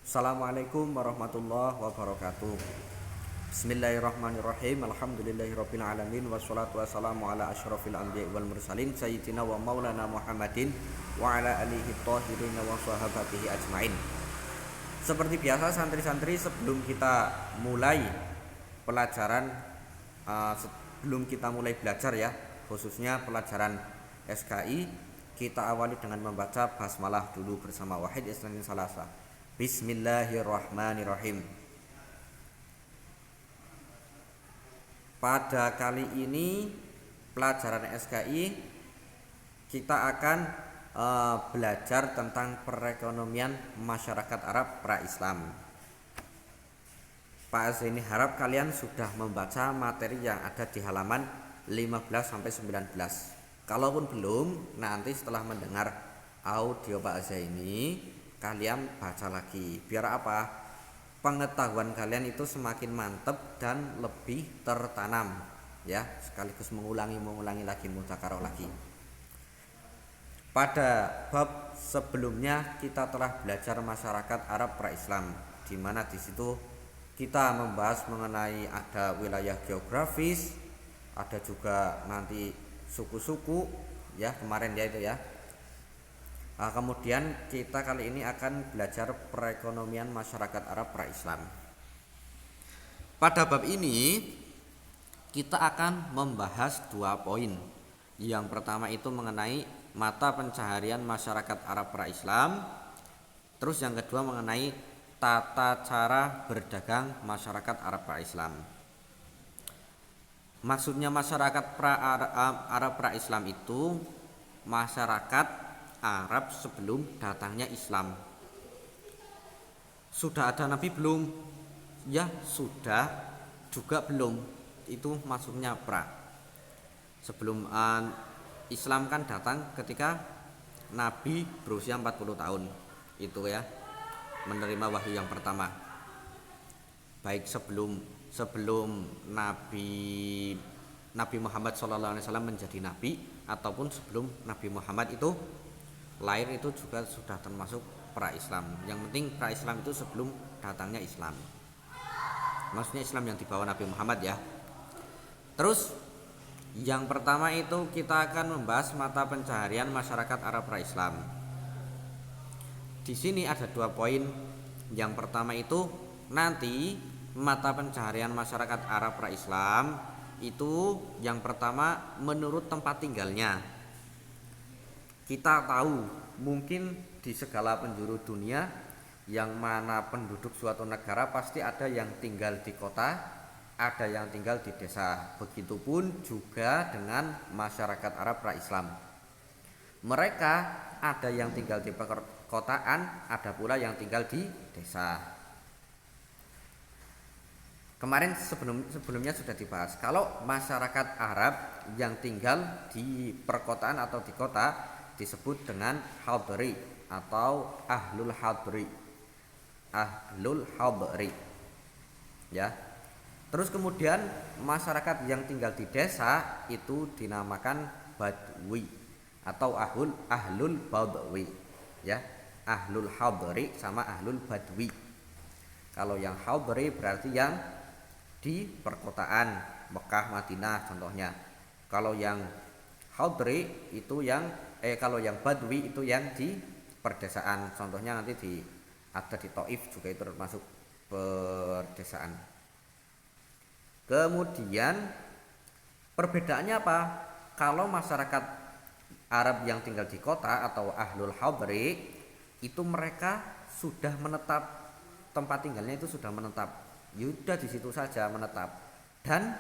Assalamualaikum warahmatullahi wabarakatuh. Bismillahirrahmanirrahim. Alhamdulillahirabbil alamin wassalatu wassalamu ala asyrofil anbiya'i wal mursalin sayyidina wa maulana Muhammadin wa ala alihi thahirin wa sahabatihi ajmain. Seperti biasa santri-santri, sebelum kita mulai pelajaran sebelum kita mulai belajar ya, khususnya pelajaran SKI, kita awali dengan membaca basmalah dulu bersama Wahid Isnain Salasa. Bismillahirrahmanirrahim. Pada kali ini pelajaran SKI kita akan belajar tentang perekonomian masyarakat Arab pra-Islam. Pak Zaini harap kalian sudah membaca materi yang ada di halaman 15 sampai 19. Kalaupun belum, nanti setelah mendengar audio Pak Zaini kalian baca lagi. Biar apa? Pengetahuan kalian itu semakin mantap dan lebih tertanam ya, sekaligus mengulangi lagi, mudzakarah lagi. Pada bab sebelumnya kita telah belajar masyarakat Arab pra-Islam, di mana di situ kita membahas mengenai ada wilayah geografis, ada juga nanti suku-suku ya, kemarin ya itu ya. Kemudian kita kali ini akan belajar perekonomian masyarakat Arab pra-Islam. Pada bab ini kita akan membahas 2 poin. Yang pertama itu mengenai mata pencaharian masyarakat Arab pra-Islam. Terus yang kedua mengenai tata cara berdagang masyarakat Arab pra-Islam. Maksudnya masyarakat Arab pra-Islam itu masyarakat Arab sebelum datangnya Islam. Sudah ada nabi belum? Ya sudah, juga belum. Itu maksudnya pra. Sebelum Islam kan datang ketika nabi berusia 40 tahun. Itu ya, menerima wahyu yang pertama. Baik sebelum Nabi Muhammad SAW menjadi nabi, ataupun sebelum Nabi Muhammad itu lahir, itu juga sudah termasuk pra-Islam. Yang penting pra-Islam itu sebelum datangnya Islam. Maksudnya Islam yang dibawa Nabi Muhammad ya. Terus yang pertama itu kita akan membahas mata pencaharian masyarakat Arab pra-Islam. Di sini ada 2 poin. Yang pertama itu nanti mata pencaharian masyarakat Arab pra-Islam itu yang pertama menurut tempat tinggalnya. Kita tahu mungkin di segala penjuru dunia yang mana penduduk suatu negara pasti ada yang tinggal di kota, ada yang tinggal di desa. Begitupun juga dengan masyarakat Arab pra-Islam. Mereka ada yang tinggal di perkotaan, ada pula yang tinggal di desa. Kemarin sebelumnya sudah dibahas. Kalau masyarakat Arab yang tinggal di perkotaan atau di kota disebut dengan hadri atau ahlul hadri. Ahlul hadri. Ya. Terus kemudian masyarakat yang tinggal di desa itu dinamakan badwi atau ahlul badwi. Ya. Ahlul hadri sama ahlul badwi. Kalau yang hadri berarti yang di perkotaan, Mekah, Madinah contohnya. Kalau yang hadri itu kalau yang badwi itu yang di perdesaan. Contohnya nanti ada di Taif juga, itu termasuk perdesaan. Kemudian perbedaannya apa? Kalau masyarakat Arab yang tinggal di kota atau ahlul hadri itu mereka sudah menetap, tempat tinggalnya itu sudah menetap. Yaudah di situ saja menetap. Dan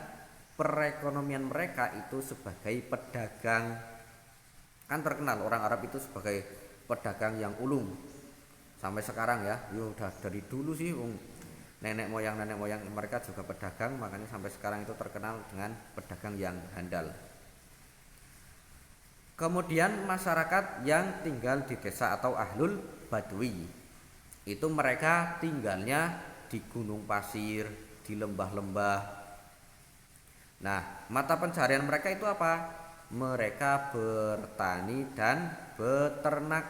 perekonomian mereka itu sebagai pedagang. Kan terkenal orang Arab itu sebagai pedagang yang ulung sampai sekarang ya. Udah dari dulu sih nenek moyang mereka juga pedagang, makanya sampai sekarang itu terkenal dengan pedagang yang handal. Kemudian masyarakat yang tinggal di desa atau ahlul badwi itu mereka tinggalnya di gunung pasir, di lembah-lembah. Nah, mata pencaharian mereka itu apa? Mereka bertani dan beternak.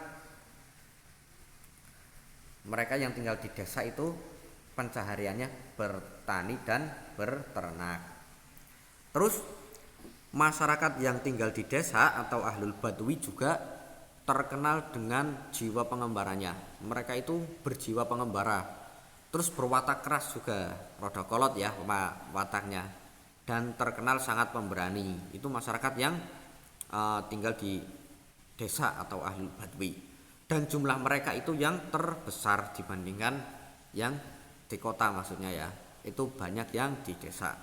Mereka yang tinggal di desa itu pencahariannya bertani dan berternak. Terus masyarakat yang tinggal di desa atau ahlul badwi juga terkenal dengan jiwa pengembaranya. Mereka itu berjiwa pengembara. Terus berwatak keras juga, rada kolot ya wataknya. Dan terkenal sangat pemberani. Itu masyarakat yang tinggal di desa atau ahlul badwi. Dan jumlah mereka itu yang terbesar dibandingkan yang di kota maksudnya ya. Itu banyak yang di desa.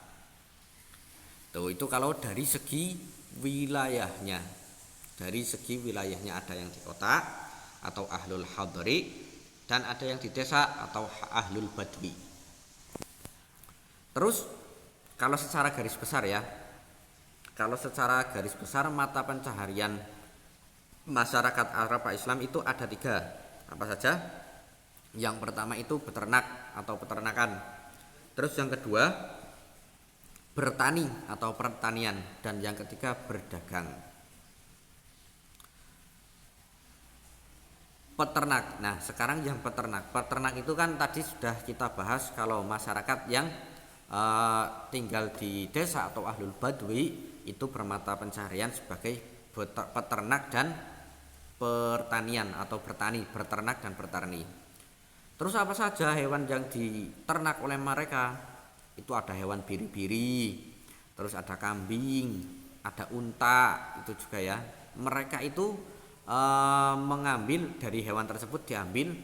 Tuh, itu kalau dari segi wilayahnya. Dari segi wilayahnya ada yang di kota atau ahlul hadri dan ada yang di desa atau ahlul badwi. Terus kalau secara garis besar ya. Kalau secara garis besar mata pencaharian masyarakat Arab Islam itu ada 3. Apa saja? Yang pertama itu beternak atau peternakan. Terus yang kedua bertani atau pertanian dan yang ketiga berdagang. Peternak. Nah, sekarang yang peternak. Peternak itu kan tadi sudah kita bahas kalau masyarakat yang tinggal di desa atau ahlul badwi itu bermata pencaharian sebagai peternak dan pertanian atau bertani, berternak dan bertani. Terus apa saja hewan yang diternak oleh mereka? Itu ada hewan biri-biri, terus ada kambing, ada unta, itu juga ya. Mereka itu mengambil dari hewan tersebut diambil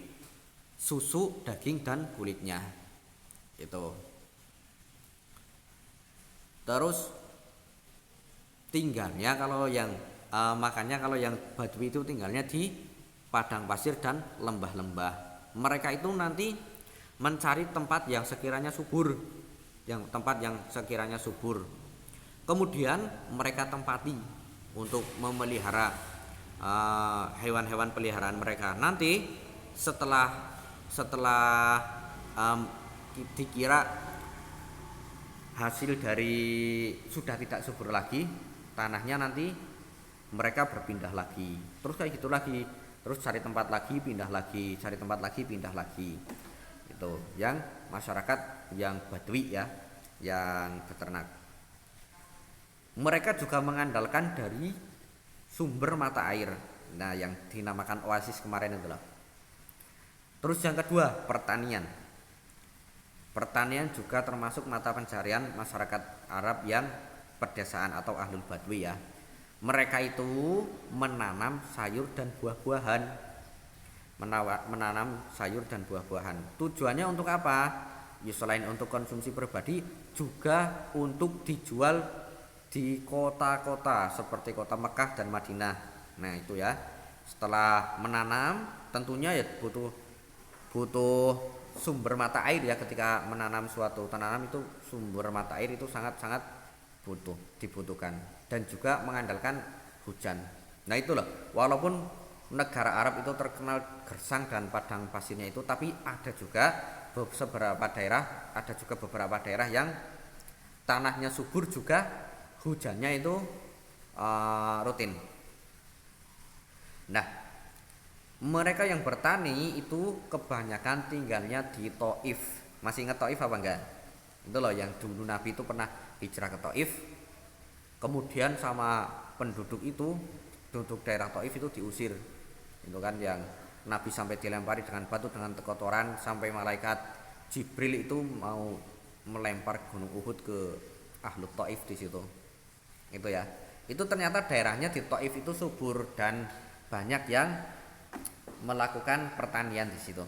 susu, daging dan kulitnya. Itu. Terus tinggalnya kalau yang makanya kalau yang badui itu tinggalnya di padang pasir dan lembah-lembah. Mereka itu nanti mencari tempat yang sekiranya subur, Kemudian mereka tempati untuk memelihara hewan-hewan peliharaan mereka. Nanti setelah dikira hasil dari sudah tidak subur lagi tanahnya, nanti mereka berpindah lagi. Terus kayak gitu lagi. Terus cari tempat lagi, pindah lagi, cari tempat lagi, pindah lagi. Itu yang masyarakat yang badui ya, yang beternak. Mereka juga mengandalkan dari sumber mata air. Nah, yang dinamakan oasis kemarin itu loh. Terus yang kedua, pertanian. Pertanian juga termasuk mata pencarian masyarakat Arab yang pedesaan atau ahlul badwi ya. Mereka itu menanam sayur dan buah-buahan. Menanam sayur dan buah-buahan. Tujuannya untuk apa? Ya selain untuk konsumsi pribadi, juga untuk dijual di kota-kota seperti kota Mekah dan Madinah. Nah, itu ya. Setelah menanam, tentunya ya butuh sumber mata air ya. Ketika menanam suatu tanaman itu sumber mata air itu sangat-sangat dibutuhkan dan juga mengandalkan hujan. Nah, itu loh, walaupun negara Arab itu terkenal gersang dan padang pasirnya itu, tapi ada juga beberapa daerah yang tanahnya subur juga hujannya itu rutin. Nah, mereka yang bertani itu kebanyakan tinggalnya di Taif. Masih ingat Taif apa enggak? Itu loh yang dulu Nabi itu pernah hijrah ke Taif. Kemudian sama penduduk daerah Taif itu diusir. Itu kan yang Nabi sampai dilempari dengan batu, dengan kotoran, sampai malaikat Jibril itu mau melempar gunung Uhud ke Ahlu Taif di situ. Itu ya. Itu ternyata daerahnya di Taif itu subur dan banyak yang melakukan pertanian di situ.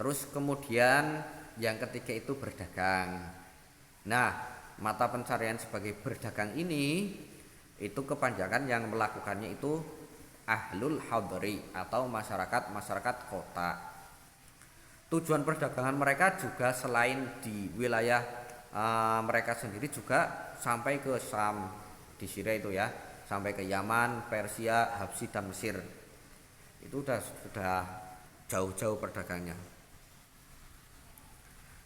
Terus kemudian yang ketiga itu berdagang. Nah, mata pencarian sebagai berdagang ini itu kepanjangan yang melakukannya itu ahlul hadri atau masyarakat kota. Tujuan perdagangan mereka juga selain di wilayah mereka sendiri juga sampai ke Syam di Syria itu ya, sampai ke Yaman, Persia, Habsyi dan Mesir. Itu sudah jauh-jauh perdagangnya.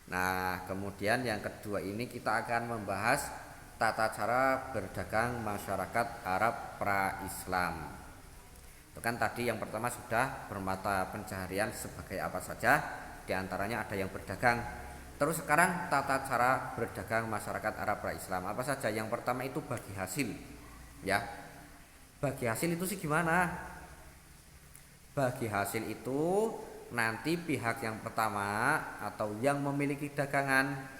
Nah, kemudian yang kedua ini kita akan membahas tata cara berdagang masyarakat Arab pra-Islam. Itu kan tadi yang pertama sudah bermata pencaharian sebagai apa saja, diantaranya ada yang berdagang. Terus sekarang tata cara berdagang masyarakat Arab pra-Islam apa saja? Yang pertama itu bagi hasil, ya. Bagi hasil itu sih gimana? Bagi hasil itu nanti pihak yang pertama atau yang memiliki dagangan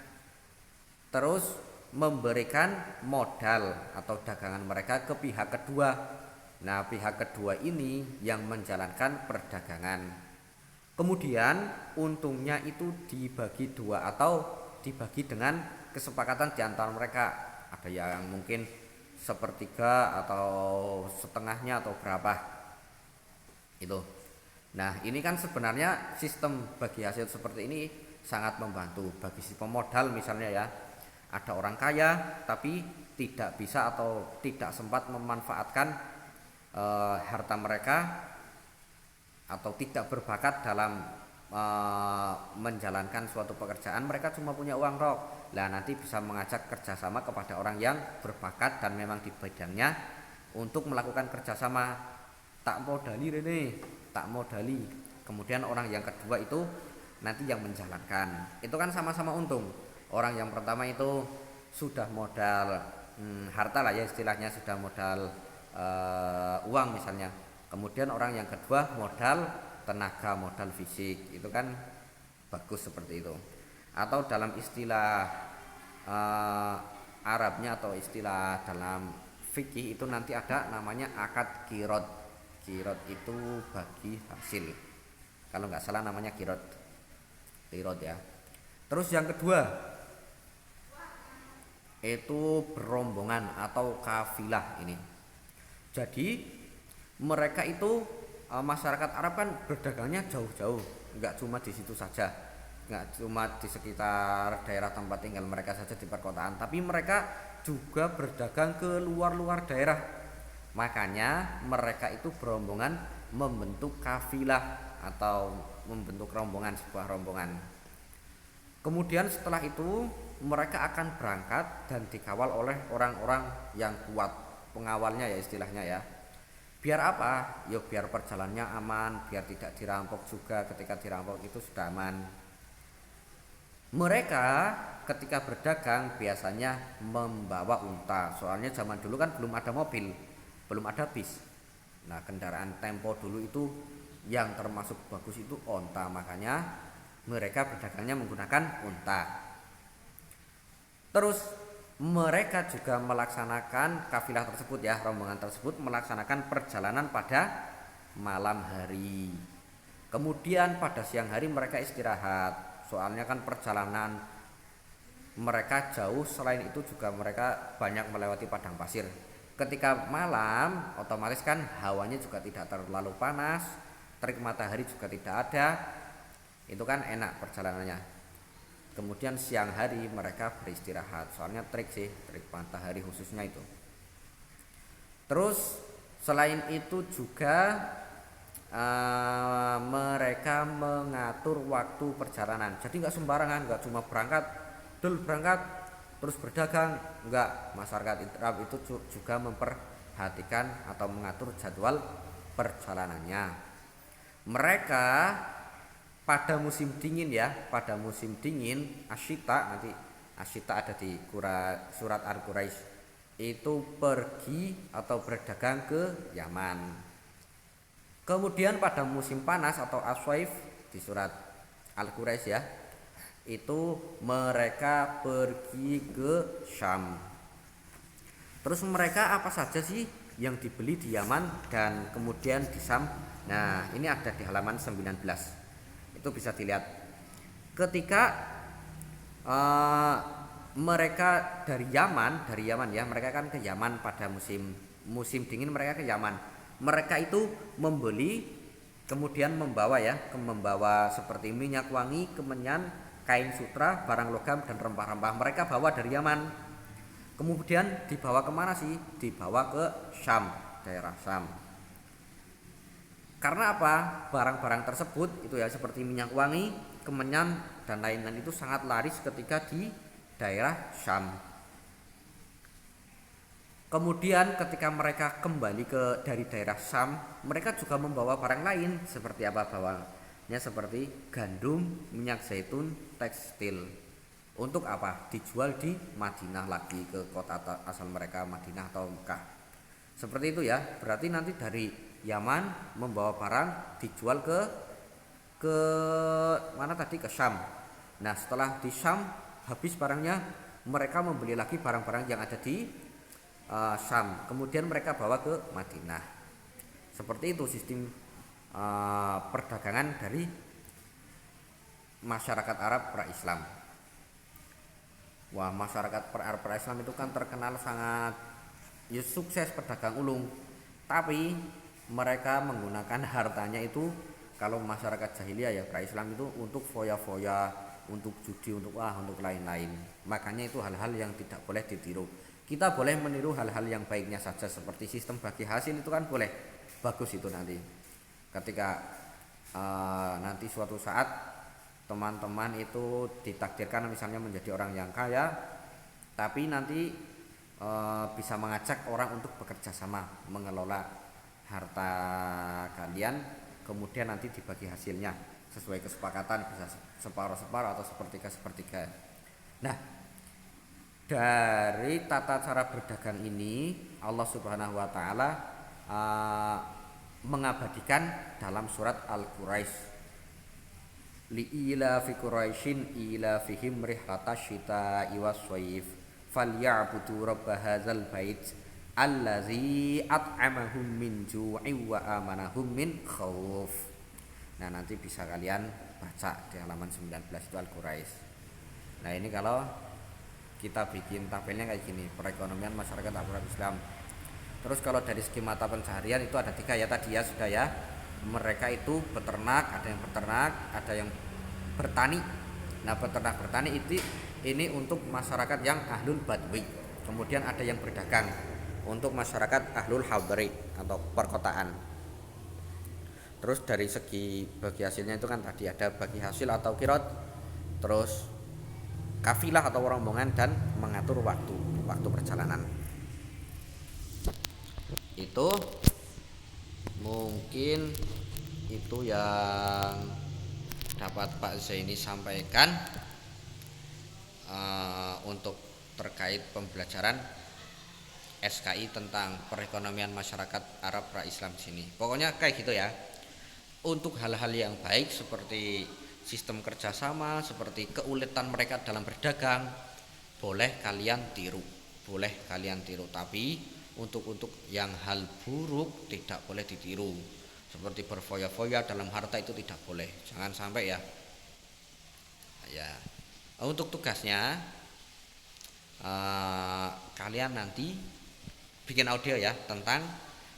terus memberikan modal atau dagangan mereka ke pihak kedua. Nah, pihak kedua ini yang menjalankan perdagangan. Kemudian untungnya itu dibagi dua atau dibagi dengan kesepakatan di antara mereka. Ada yang mungkin sepertiga atau setengahnya atau berapa itu. Nah, ini kan sebenarnya sistem bagi hasil seperti ini sangat membantu bagi si pemodal misalnya ya. Ada orang kaya tapi tidak bisa atau tidak sempat memanfaatkan harta mereka atau tidak berbakat dalam menjalankan suatu pekerjaan, mereka cuma punya uang rok. Lah nanti bisa mengajak kerjasama kepada orang yang berbakat dan memang di bidangnya untuk melakukan kerjasama. Tak modali Rene, tak modali. Kemudian orang yang kedua itu nanti yang menjalankan. Itu kan sama-sama untung. Orang yang pertama itu sudah modal harta lah ya istilahnya, sudah modal uang misalnya. Kemudian orang yang kedua modal tenaga, modal fisik. Itu kan bagus seperti itu. Atau dalam istilah Arabnya atau istilah dalam fikih itu nanti ada namanya akad kirot. Kirot itu bagi hasil. Kalau nggak salah namanya kirot. Kirot ya. Terus yang kedua itu berombongan atau kafilah ini. Jadi mereka itu masyarakat Arab kan berdagangnya jauh-jauh, nggak cuma di situ saja, nggak cuma di sekitar daerah tempat tinggal mereka saja di perkotaan, tapi mereka juga berdagang ke luar-luar daerah. Makanya mereka itu berombongan membentuk kafilah atau membentuk rombongan, sebuah rombongan. Kemudian setelah itu mereka akan berangkat dan dikawal oleh orang-orang yang kuat, pengawalnya ya istilahnya ya. Biar apa? Ya biar perjalanannya aman, biar tidak dirampok juga, ketika dirampok itu sudah aman. Mereka ketika berdagang biasanya membawa unta. Soalnya zaman dulu kan belum ada mobil, belum ada bis. Nah, kendaraan tempo dulu itu yang termasuk bagus itu unta, makanya mereka berdagangnya menggunakan unta. Terus mereka juga melaksanakan kafilah tersebut ya, rombongan tersebut melaksanakan perjalanan pada malam hari. Kemudian pada siang hari mereka istirahat. Soalnya kan perjalanan mereka jauh, selain itu juga mereka banyak melewati padang pasir. Ketika malam otomatis kan hawanya juga tidak terlalu panas, terik matahari juga tidak ada. Itu kan enak perjalanannya. Kemudian siang hari mereka beristirahat, soalnya terik sih, terik matahari khususnya itu. Terus selain itu juga mereka mengatur waktu perjalanan. Jadi nggak sembarangan, nggak cuma berangkat terus berdagang, nggak. Masyarakat Arab itu juga memperhatikan atau mengatur jadwal perjalanannya. Mereka pada musim dingin ya, pada musim dingin asyita, nanti asyita ada di surat Al-Quraisy, itu pergi atau berdagang ke Yaman. Kemudian pada musim panas atau aswaif di surat Al-Quraisy ya, itu mereka pergi ke Syam. Terus mereka apa saja sih yang dibeli di Yaman dan kemudian di Syam? Nah, ini ada di halaman 19. Itu bisa dilihat. Ketika mereka dari Yaman ya, mereka kan ke Yaman pada musim dingin, mereka ke Yaman. Mereka itu membeli kemudian membawa seperti minyak wangi, kemenyan, kain sutra, barang logam dan rempah-rempah. Mereka bawa dari Yaman. Kemudian dibawa kemana sih? Dibawa ke Syam, daerah Syam. Karena apa? Barang-barang tersebut itu ya seperti minyak wangi, kemenyan dan lain-lain itu sangat laris ketika di daerah Syam. Kemudian ketika mereka kembali dari daerah Syam, mereka juga membawa barang lain seperti apa bawanya, seperti gandum, minyak zaitun, tekstil. Untuk apa? Dijual di Madinah lagi, ke kota asal mereka Madinah atau Mekah. Seperti itu ya. Berarti nanti dari Yaman membawa barang dijual ke mana tadi, ke Syam. Nah, setelah di Syam habis barangnya, mereka membeli lagi barang-barang yang ada di Syam, kemudian mereka bawa ke Madinah. Seperti itu sistem perdagangan dari masyarakat Arab pra-Islam. Wah, masyarakat Arab pra-Islam itu kan terkenal sangat ya, sukses pedagang ulung. Tapi mereka menggunakan hartanya itu, kalau masyarakat jahiliyah ya pra-Islam itu untuk foya-foya, untuk judi, untuk lain-lain. Makanya itu hal-hal yang tidak boleh ditiru. Kita boleh meniru hal-hal yang baiknya saja, seperti sistem bagi hasil itu kan boleh, bagus itu nanti. Ketika nanti suatu saat teman-teman itu ditakdirkan misalnya menjadi orang yang kaya, tapi nanti bisa mengajak orang untuk bekerja sama mengelola harta kalian, kemudian nanti dibagi hasilnya sesuai kesepakatan, bisa separuh-separuh atau sepertiga-sepertiga. Nah, dari tata cara berdagang ini Allah Subhanahu wa taala mengabadikan dalam surat Al-Quraisy, li'ila fi quraisyin ila fihim rihlatash syita'i was-shayf falyabudu rabb hadzal bait allazi at'amahum min ju'in wa amanahum min khauf. Nah, nanti bisa kalian baca di halaman 19 itu Al-Quraisy. Nah, ini kalau kita bikin tabelnya kayak gini, perekonomian masyarakat Arab Islam. Terus kalau dari segi mata pencaharian itu ada 3 ya tadi ya, sudah ya. Mereka itu beternak, ada yang beternak, ada yang bertani. Nah, beternak bertani itu ini untuk masyarakat yang ahlul badwi. Kemudian ada yang berdagang untuk masyarakat ahlul hadri atau perkotaan. Terus dari segi bagi hasilnya itu kan tadi ada bagi hasil atau kirot, terus kafilah atau rombongan, dan mengatur waktu perjalanan. Itu mungkin itu yang dapat Pak Zaini sampaikan untuk terkait pembelajaran SKI tentang perekonomian masyarakat Arab pra-Islam sini. Pokoknya kayak gitu ya. Untuk hal-hal yang baik seperti sistem kerjasama, seperti keuletan mereka dalam berdagang, boleh kalian tiru, tapi untuk yang hal buruk tidak boleh ditiru, seperti berfoya-foya dalam harta itu tidak boleh, jangan sampai ya. Untuk tugasnya kalian nanti bikin audio ya tentang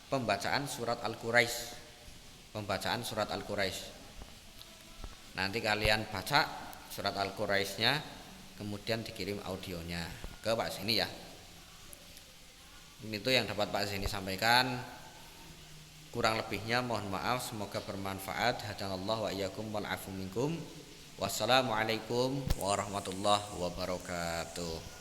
pembacaan surat Al-Quraisy. Nanti kalian baca surat Al-Quraisynya, kemudian dikirim audionya ke Pak Zaini ya. Ini tuh yang dapat Pak Zaini sampaikan. Kurang lebihnya mohon maaf, semoga bermanfaat. Hadanallahu wa iyyakum wal afu minkum. Wassalamualaikum warahmatullahi wabarakatuh.